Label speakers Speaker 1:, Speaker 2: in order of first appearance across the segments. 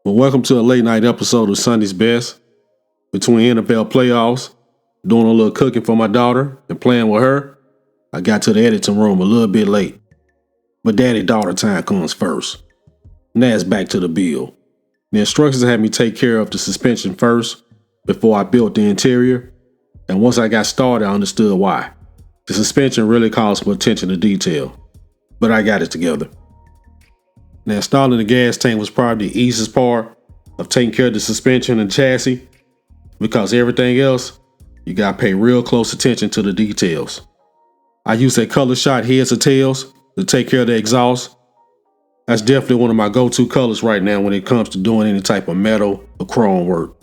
Speaker 1: Well, welcome to a late night episode of Sunday's Best. Between NFL playoffs, doing a little cooking for my daughter, and playing with her, I got to the editing room a little bit late. But daddy-daughter time comes first. Now it's back to the build. The instructions had me take care of the suspension first before I built the interior, and once I got started, I understood why. The suspension really calls for attention to detail, but I got it together. Now, installing the gas tank was probably the easiest part of taking care of the suspension and chassis, because everything else, you gotta pay real close attention to the details. I use that color shot heads or tails to take care of the exhaust. That's definitely one of my go-to colors right now when it comes to doing any type of metal or chrome work.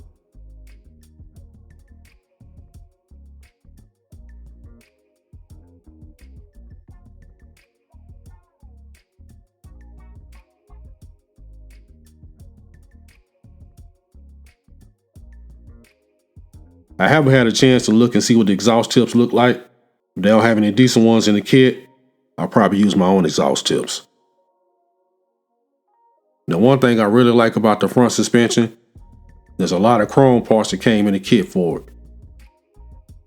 Speaker 1: I haven't had a chance to look and see what the exhaust tips look like. If they don't have any decent ones in the kit, I'll probably use my own exhaust tips. Now, one thing I really like about the front suspension, there's a lot of chrome parts that came in the kit for it.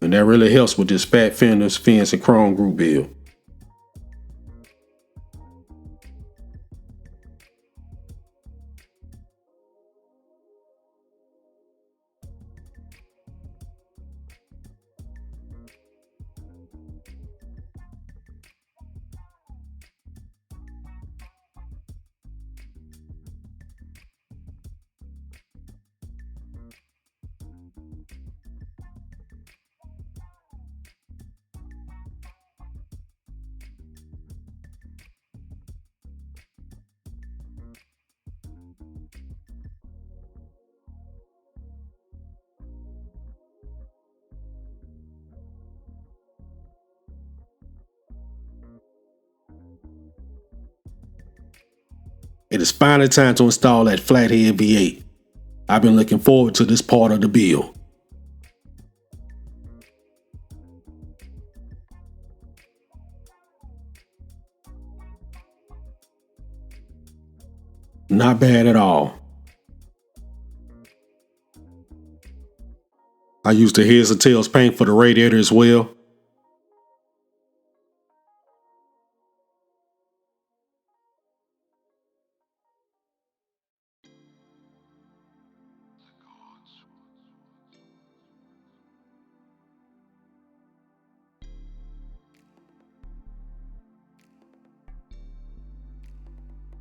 Speaker 1: And that really helps with this fat Fenders, fins, and chrome group build. It is finally time to install that flathead V8. I've been looking forward to this part of the build. Not bad at all. I used the heads or tails paint for the radiator as well.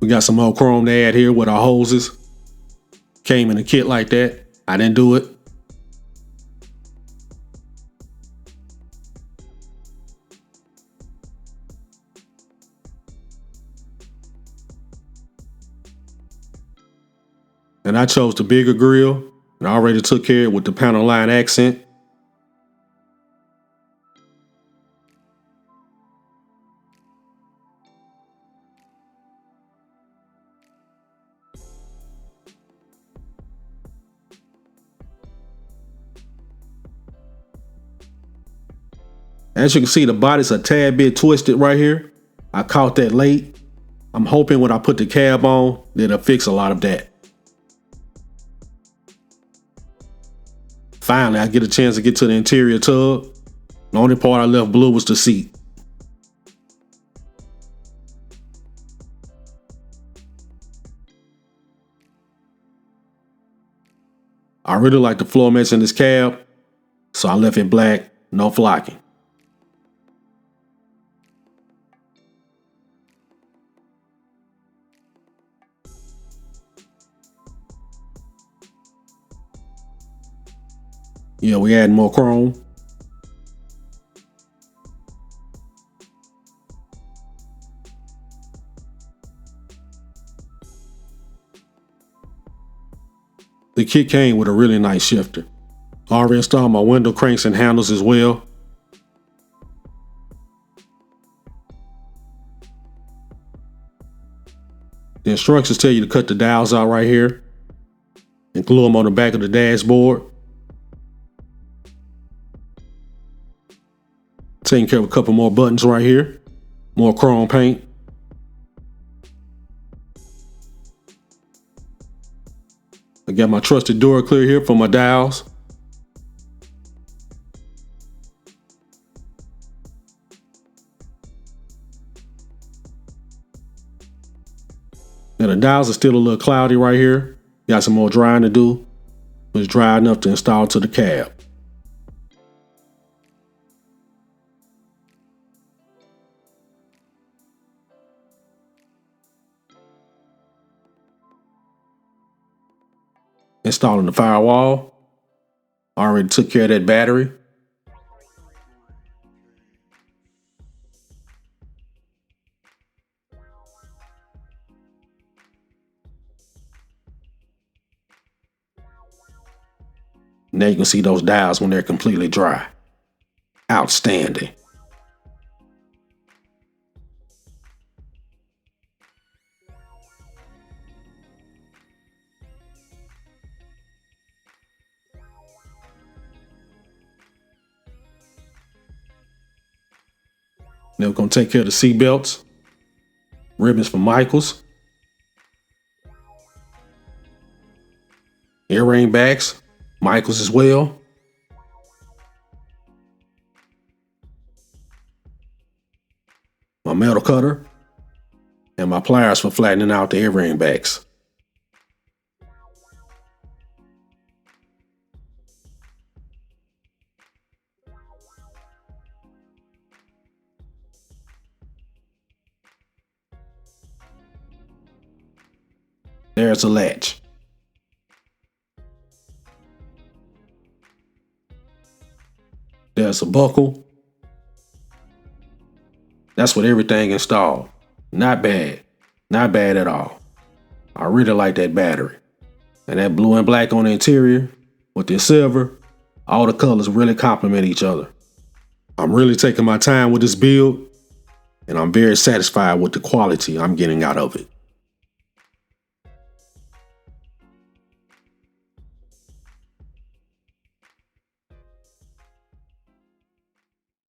Speaker 1: We got some more chrome to add here with our hoses. Came in a kit like that. I didn't do it. And I chose the bigger grill, and I already took care of it with the panel line accent. As you can see, the body's a tad bit twisted right here. I caught that late. I'm hoping when I put the cab on, that it'll fix a lot of that. Finally, I get a chance to get to the interior tub. The only part I left blue was the seat. I really like the floor mats in this cab, so I left it black, no flocking. Yeah, we adding more chrome. The kit came with a really nice shifter. I already installed my window cranks and handles as well. The instructions tell you to cut the dials out right here and glue them on the back of the dashboard. Taking care of a couple more buttons right here. More chrome paint. I got my trusted door clear here for my dials. Now the dials are still a little cloudy right here. Got some more drying to do. It's dry enough to install to the cab. Installing the firewall. Already took care of that battery. Now you can see those dials when they're completely dry. Outstanding. Now we're going to take care of the seat belts. Ribbons for Michaels. Earring backs. Michaels as well. My metal cutter. And my pliers for flattening out the earring backs. There's a latch. There's a buckle. That's with everything installed. Not bad. Not bad at all. I really like that battery. And that blue and black on the interior with the silver, all the colors really complement each other. I'm really taking my time with this build, and I'm very satisfied with the quality I'm getting out of it.